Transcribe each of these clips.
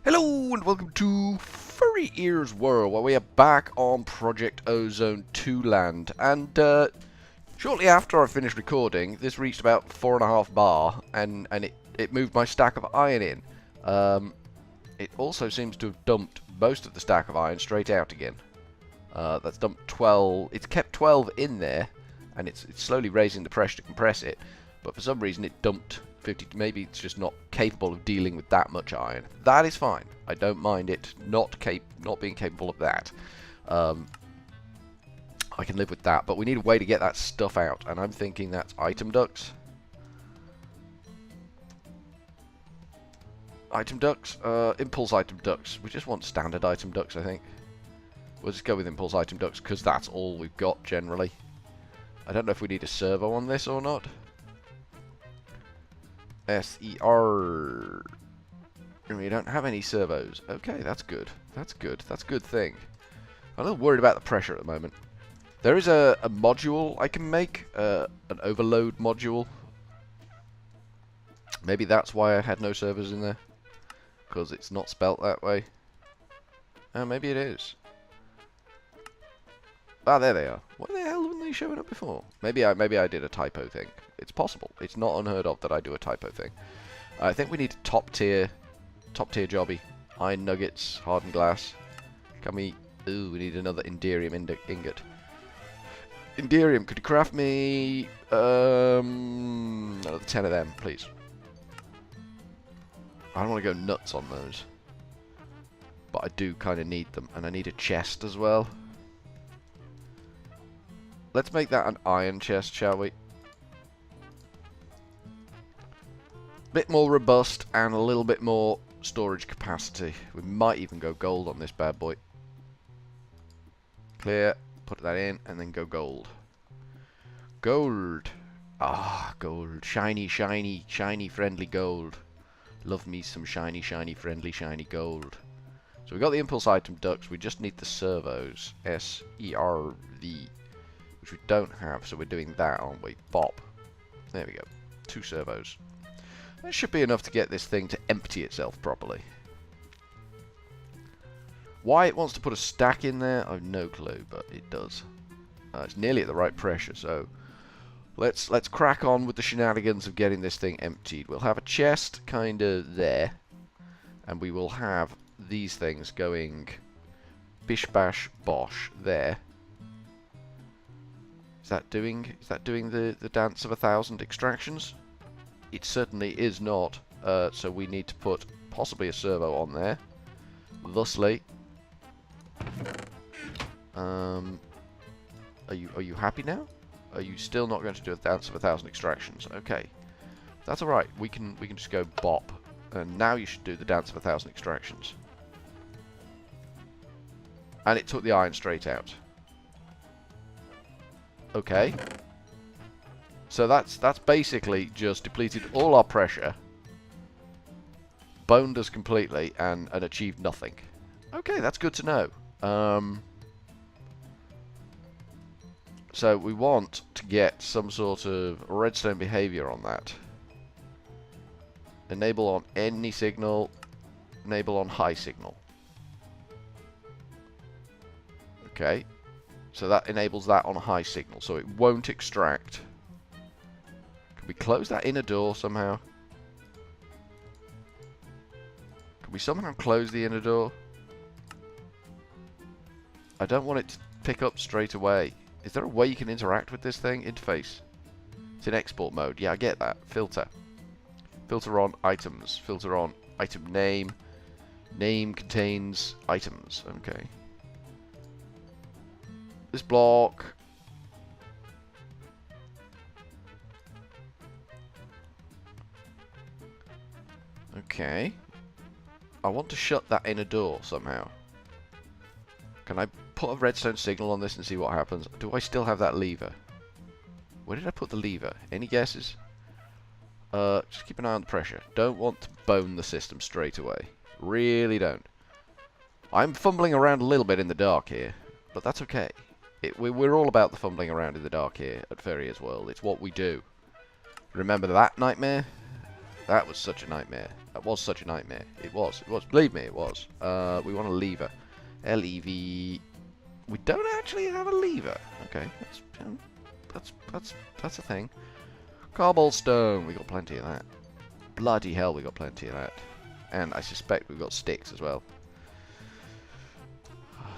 Hello and welcome to Furryearsworld, where we are back on Project Ozone 2 land. And shortly after I finished recording, this reached about 4.5 bar, and it moved my stack of iron in. It also seems to have dumped most of the stack of iron straight out again. That's dumped 12. It's kept 12 in there, and it's slowly raising the pressure to compress it. But for some reason, it dumped 50. Maybe it's just not capable of dealing with that much iron. That is fine. I don't mind it not being capable of that. I can live with that. But we need a way to get that stuff out, and I'm thinking that's item ducts. Item ducts, impulse item ducts. We just want standard item ducts, I think. We'll just go with impulse item ducts because that's all we've got generally. I don't know if we need a servo on this or not. SER. We don't have any servos. Okay, that's good. That's good. That's a good thing. I'm a little worried about the pressure at the moment. There is a module I can make, an overload module. Maybe that's why I had no servos in there. Because it's not spelt that way. Oh, maybe it is. Ah, there they are. What the hell weren't they showing up before? Maybe I did a typo thing. It's possible. It's not unheard of that I do a typo thing. I think we need top tier jobby. Iron nuggets, hardened glass. Can we? Ooh, we need another Inderium ingot. Inderium, could you craft me another 10 of them, please? I don't want to go nuts on those, but I do kind of need them, and I need a chest as well. Let's make that an iron chest, shall we? Bit more robust and a little bit more storage capacity. We might even go gold on this bad boy. Clear, put that in, and then go gold. Gold. Ah, gold. Shiny, shiny, shiny, friendly gold. Love me some shiny, shiny, friendly, shiny gold. So we got the impulse item ducts. We just need the servos. S-E-R-V. Which we don't have, so we're doing that, aren't we? Bop. There we go. 2 servos. That should be enough to get this thing to empty itself properly. Why it wants to put a stack in there, I've no clue, but it does. It's nearly at the right pressure, so let's crack on with the shenanigans of getting this thing emptied. We'll have a chest kind of there, and we will have these things going bish bash bosh there. Is that doing the dance of 1,000 extractions? It certainly is not. So we need to put possibly a servo on there. Thusly, are you happy now? Are you still not going to do a dance of 1,000 extractions? Okay, that's all right. We can just go bop, and now you should do the dance of 1,000 extractions. And it took the iron straight out. Okay. So that's basically just depleted all our pressure, boned us completely, and achieved nothing. Okay, that's good to know. So we want to get some sort of redstone behavior on that. Enable on any signal, enable on high signal. Okay. So that enables that on a high signal, so it won't extract. Can we close that inner door somehow? Can we somehow close the inner door? I don't want it to pick up straight away. Is there a way you can interact with this thing? Interface. It's in export mode. Yeah, I get that. Filter. Filter on items. Filter on item name. Name contains items. Okay. This block. Okay. I want to shut that inner door somehow. Can I put a redstone signal on this and see what happens? Do I still have that lever? Where did I put the lever? Any guesses? Just keep an eye on the pressure. Don't want to bone the system straight away. Really don't. I'm fumbling around a little bit in the dark here, but that's okay. We're all about the fumbling around in the dark here at Furryearsworld. It's what we do. Remember that, Nightmare? That was such a nightmare. That was such a nightmare. It was. It was. Believe me, it was. We want a lever. L-E-V... We don't actually have a lever. Okay, that's a thing. Cobblestone. We got plenty of that. Bloody hell, we got plenty of that. And I suspect we've got sticks as well.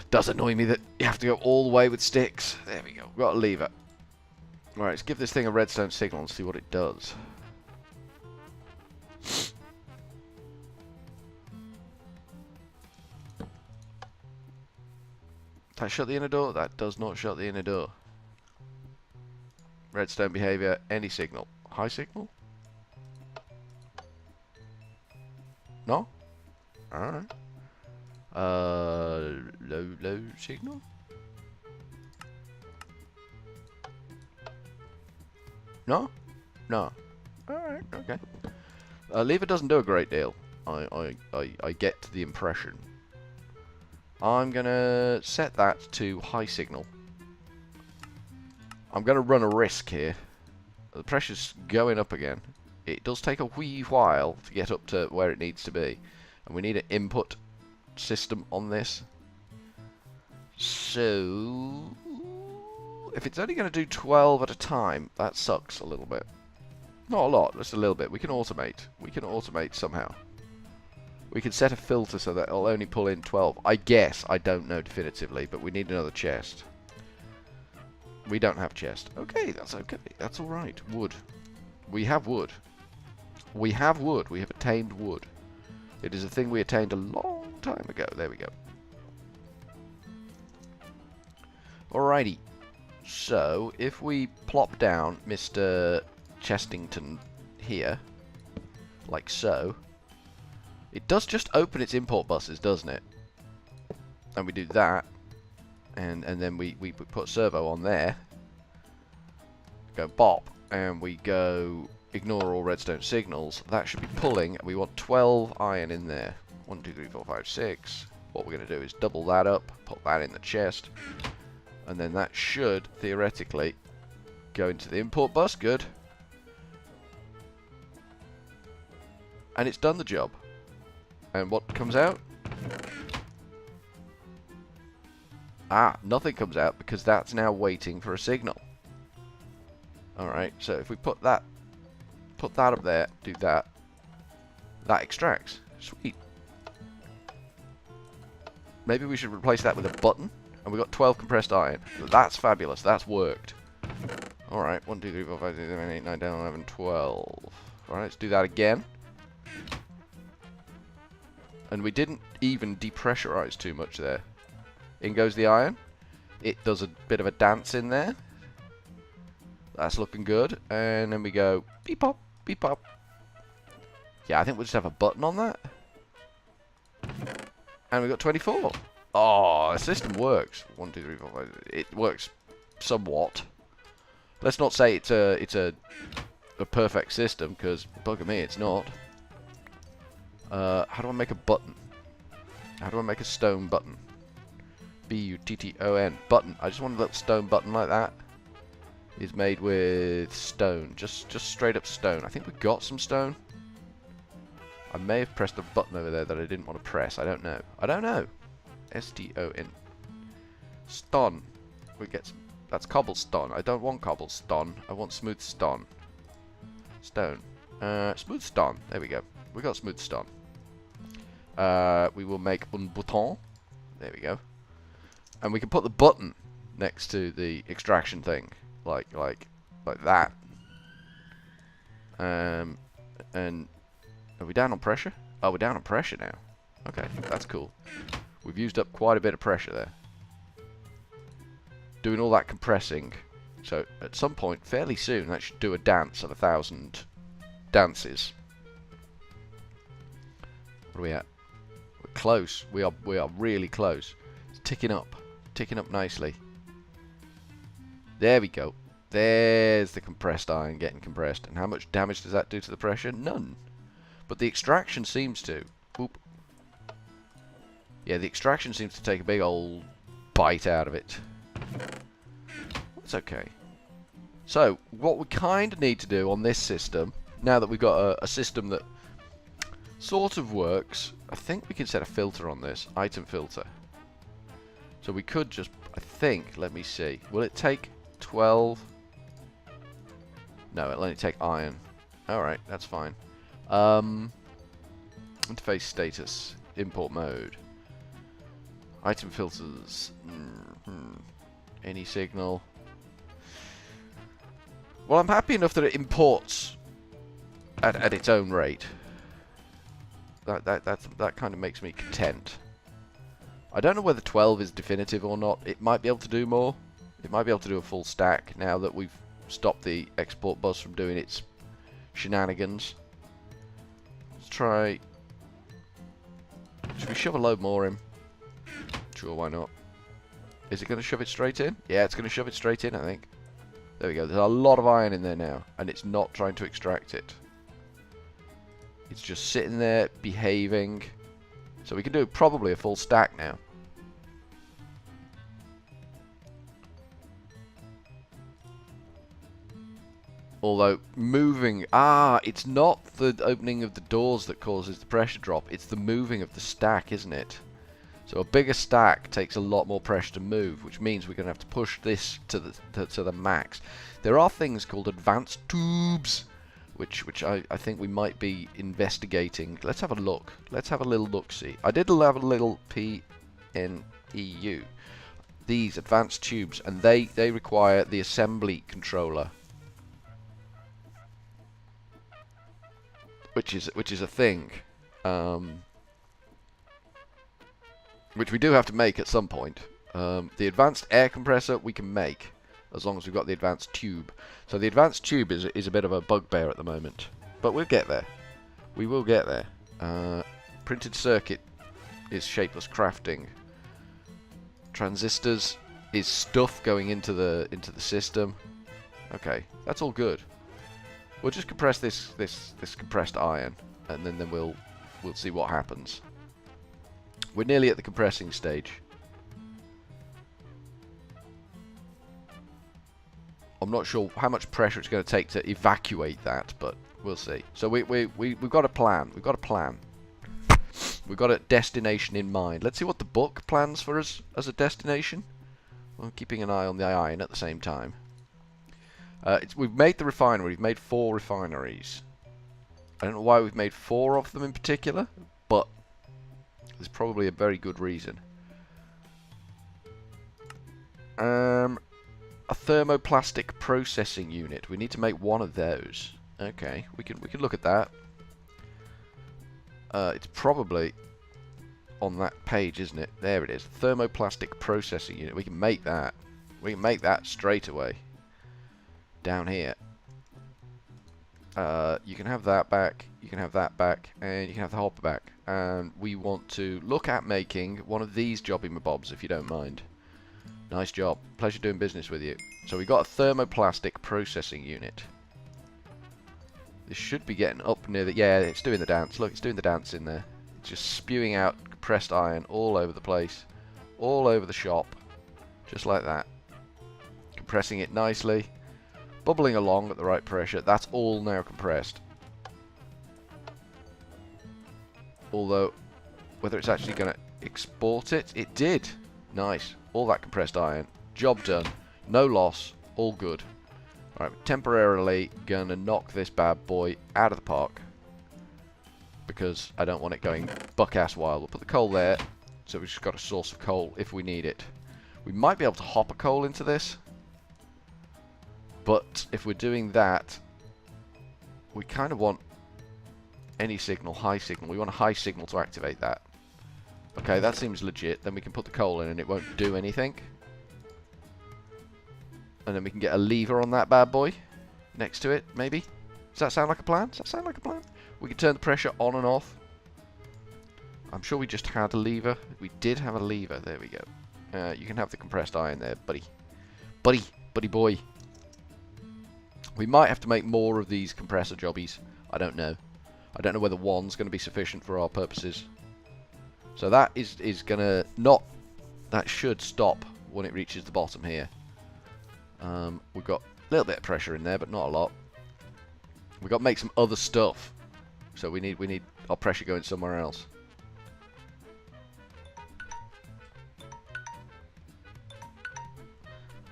It does annoy me that you have to go all the way with sticks. There we go. We've got a lever. Alright, let's give this thing a redstone signal and see what it does. Does that shut the inner door? That does not shut the inner door. Redstone behavior, any signal. High signal? No? Alright. Low signal? No? No. Alright, okay. Lever doesn't do a great deal. I get the impression. I'm gonna set that to high signal. I'm gonna run a risk here. The pressure's going up again. It does take a wee while to get up to where it needs to be. And we need an input system on this. So... if it's only going to do 12 at a time, that sucks a little bit. Not a lot, just a little bit. We can automate. We can automate somehow. We can set a filter so that it'll only pull in 12. I guess. I don't know definitively, but we need another chest. We don't have chest. Okay, that's okay. That's alright. Wood. We have wood. We have wood. We have attained wood. It is a thing we attained a long time ago. There we go. Alrighty. So, if we plop down Mr. Chestington here, like so, it does just open its import buses, doesn't it? And we do that, and then we put servo on there, go bop, and we go ignore all redstone signals. That should be pulling, and we want 12 iron in there. 1, 2, 3, 4, 5, 6. What we're going to do is double that up, put that in the chest, and then that should, theoretically, go into the import bus. Good. And it's done the job. And what comes out? Ah, nothing comes out because that's now waiting for a signal. Alright, so if we put that up there, do that, that extracts. Sweet. Maybe we should replace that with a button. And we got 12 compressed iron. That's fabulous. That's worked. Alright, 1, 2, 3, 4, 5, 6, 7, 8, 9, 10, 11, 12. Alright, let's do that again. And we didn't even depressurize too much there. In goes the iron. It does a bit of a dance in there. That's looking good. And then we go beep pop, beep pop. Yeah, I think we'll just have a button on that. And we got 24. Oh, the system works. 1, 2, 3, 4, 5. It works somewhat. Let's not say it's a perfect system, because bugger me, it's not. How do I make a button? How do I make a stone button? B-U-T-T-O-N. Button. I just want a little stone button like that. Is made with stone. Just straight up stone. I think we got some stone. I may have pressed a button over there that I didn't want to press. I don't know. I don't know. S-T-O-N. Stone. We get some. That's cobblestone. I don't want cobblestone. I want smooth stone. Stone. Smooth stone. There we go. We got smooth stone. We will make un bouton. There we go. And we can put the button next to the extraction thing, like that. And are we down on pressure? Oh, we're down on pressure now. Okay, that's cool. We've used up quite a bit of pressure there. Doing all that compressing. So at some point, fairly soon, that should do a dance of 1,000 dances. What are we at? We're close. We are really close. It's ticking up nicely. There we go. There's the compressed iron getting compressed. And how much damage does that do to the pressure? None. But the extraction seems to. Oop. Yeah, the extraction seems to take a big old bite out of it. That's okay. So, what we kind of need to do on this system now that we've got a system that sort of works, I think we can set a filter on this, item filter. So we could just, I think, let me see. Will it take 12? No, it'll only take iron. Alright, that's fine. Interface status, import mode. Item filters. Any signal. Well, I'm happy enough that it imports at its own rate. That kind of makes me content. I don't know whether 12 is definitive or not. It might be able to do more. It might be able to do a full stack now that we've stopped the export bus from doing its shenanigans. Let's try. Should we shove a load more in? Sure, why not? Is it going to shove it straight in? Yeah, it's going to shove it straight in, I think. There we go. There's a lot of iron in there now, and it's not trying to extract it. It's just sitting there, behaving. So we can do probably a full stack now. Although, moving... it's not the opening of the doors that causes the pressure drop. It's the moving of the stack, isn't it? So a bigger stack takes a lot more pressure to move, which means we're going to have to push this to the max. There are things called advanced tubes, which I think we might be investigating. Let's have a look. Let's have a little look-see. I did have a little PNEU. These advanced tubes, and they require the assembly controller, which is a thing, which we do have to make at some point. The advanced air compressor we can make, as long as we've got the advanced tube. So the advanced tube is a bit of a bugbear at the moment, but we'll get there. We will get there. Printed circuit is shapeless crafting. Transistors is stuff going into the system. Okay, that's all good. We'll just compress this compressed iron, and then we'll see what happens. We're nearly at the compressing stage. I'm not sure how much pressure it's going to take to evacuate that, but we'll see. So we've got a plan. We've got a plan. We've got a destination in mind. Let's see what the book plans for us as a destination. Well, keeping an eye on the iron at the same time. We've made the refinery. We've made 4 refineries. I don't know why we've made 4 of them in particular, but there's probably a very good reason. A thermoplastic processing unit. We need to make 1 of those. Okay, we can look at that. It's probably on that page, isn't it? There it is. Thermoplastic processing unit. We can make that. We can make that straight away. Down here. You can have that back. You can have that back, and you can have the hopper back. And we want to look at making 1 of these jobby mabobs, if you don't mind. Nice job. Pleasure doing business with you. So we got a thermoplastic processing unit. This should be getting up near the... Yeah, it's doing the dance. Look, it's doing the dance in there. It's just spewing out compressed iron all over the place. All over the shop. Just like that. Compressing it nicely. Bubbling along at the right pressure. That's all now compressed. Although, whether it's actually going to export it, it did. Nice. All that compressed iron. Job done. No loss. All good. Alright, temporarily gonna knock this bad boy out of the park. Because I don't want it going buck-ass wild. We'll put the coal there. So we've just got a source of coal if we need it. We might be able to hop a coal into this. But if we're doing that, we kind of want any signal, high signal. We want a high signal to activate that. Okay, that seems legit. Then we can put the coal in and it won't do anything. And then we can get a lever on that bad boy next to it, maybe. Does that sound like a plan? Does that sound like a plan? We can turn the pressure on and off. I'm sure we just had a lever. We did have a lever. There we go. You can have the compressed iron there, buddy. Buddy boy. We might have to make more of these compressor jobbies. I don't know. I don't know whether 1's going to be sufficient for our purposes. So that is going to not... That should stop when it reaches the bottom here. We've got a little bit of pressure in there, but not a lot. We've got to make some other stuff. So we need our pressure going somewhere else.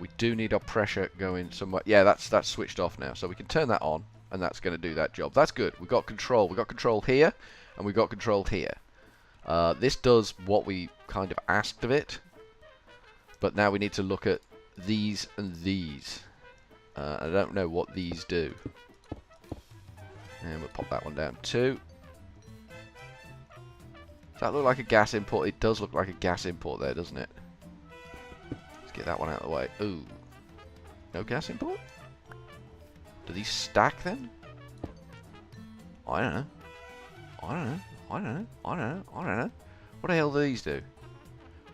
We do need our pressure going somewhere. Yeah, that's switched off now. So we can turn that on, and that's going to do that job. That's good. We've got control. We've got control here, and we've got control here. This does what we kind of asked of it. But now we need to look at these and these. I don't know what these do. And we'll pop that one down too. Does that look like a gas import? It does look like a gas import there, doesn't it? Let's get that one out of the way. Ooh. No gas import? Do these stack then? I don't know. I don't know. I don't know. I don't know. I don't know. What the hell do these do?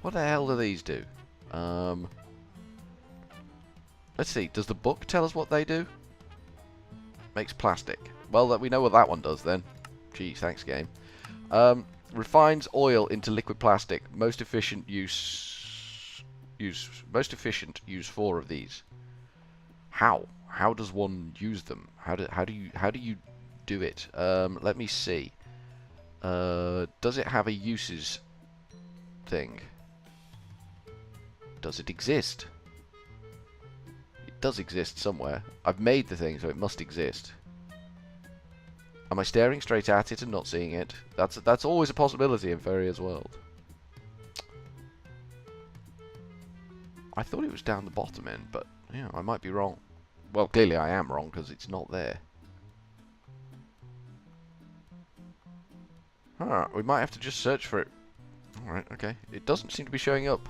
What the hell do these do? Let's see. Does the book tell us what they do? Makes plastic. Well, we know what that one does then. Gee, thanks, game. Refines oil into liquid plastic. Most efficient use 4 of these. How? How does one use them? How do you do it? Let me see. Does it have a uses thing? Does it exist? It does exist somewhere. I've made the thing, so it must exist. Am I staring straight at it and not seeing it? That's always a possibility in Furryearsworld. I thought it was down the bottom end, but yeah, I might be wrong. Well, clearly I am wrong because it's not there. Alright, we might have to just search for it. Alright, okay. It doesn't seem to be showing up.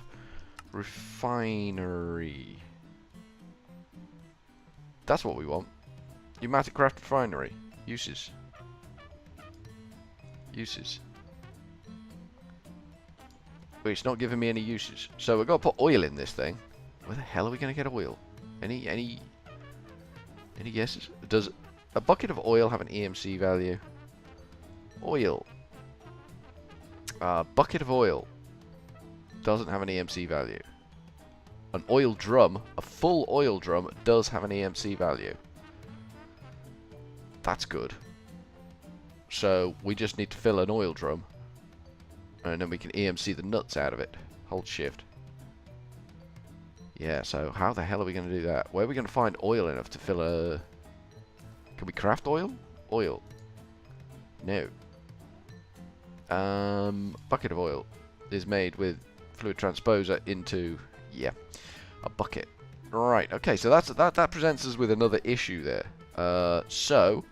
Refinery. That's what we want. Pneumatic craft refinery. Uses. Uses. Wait, it's not giving me any uses. So we've got to put oil in this thing. Where the hell are we going to get oil? Any guesses? Does a bucket of oil have an EMC value? Oil. Bucket of oil doesn't have an EMC value. An oil drum, a full oil drum, does have an EMC value. That's good. So we just need to fill an oil drum, and then we can EMC the nuts out of it. Hold shift. Yeah, so how the hell are we going to do that? Where are we going to find oil enough to fill a... Can we craft oil? Oil. No. Bucket of oil is made with fluid transposer into, yeah, a bucket. Right, okay, so that presents us with another issue there. So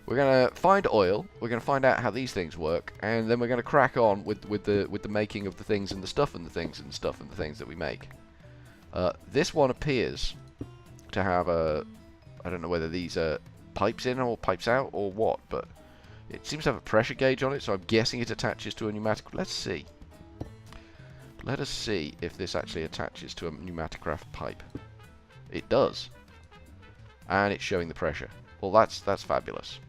we're gonna find oil, we're gonna find out how these things work, and then we're gonna crack on with the making of the things and the stuff and the things and stuff and the things that we make. This one appears to have a, I don't know whether these are pipes in or pipes out or what, but it seems to have a pressure gauge on it, so I'm guessing it attaches to a pneumatic. Let's see. Let us see if this actually attaches to a pneumatic craft pipe. It does. And it's showing the pressure. Well, that's fabulous.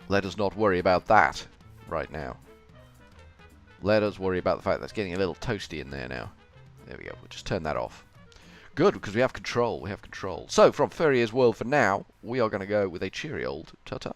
Let us not worry about that right now. Let us worry about the fact that it's getting a little toasty in there now. There we go. We'll just turn that off. Good, because we have control. We have control. So, from Furryearsworld for now, we are going to go with a cheery old ta-ta.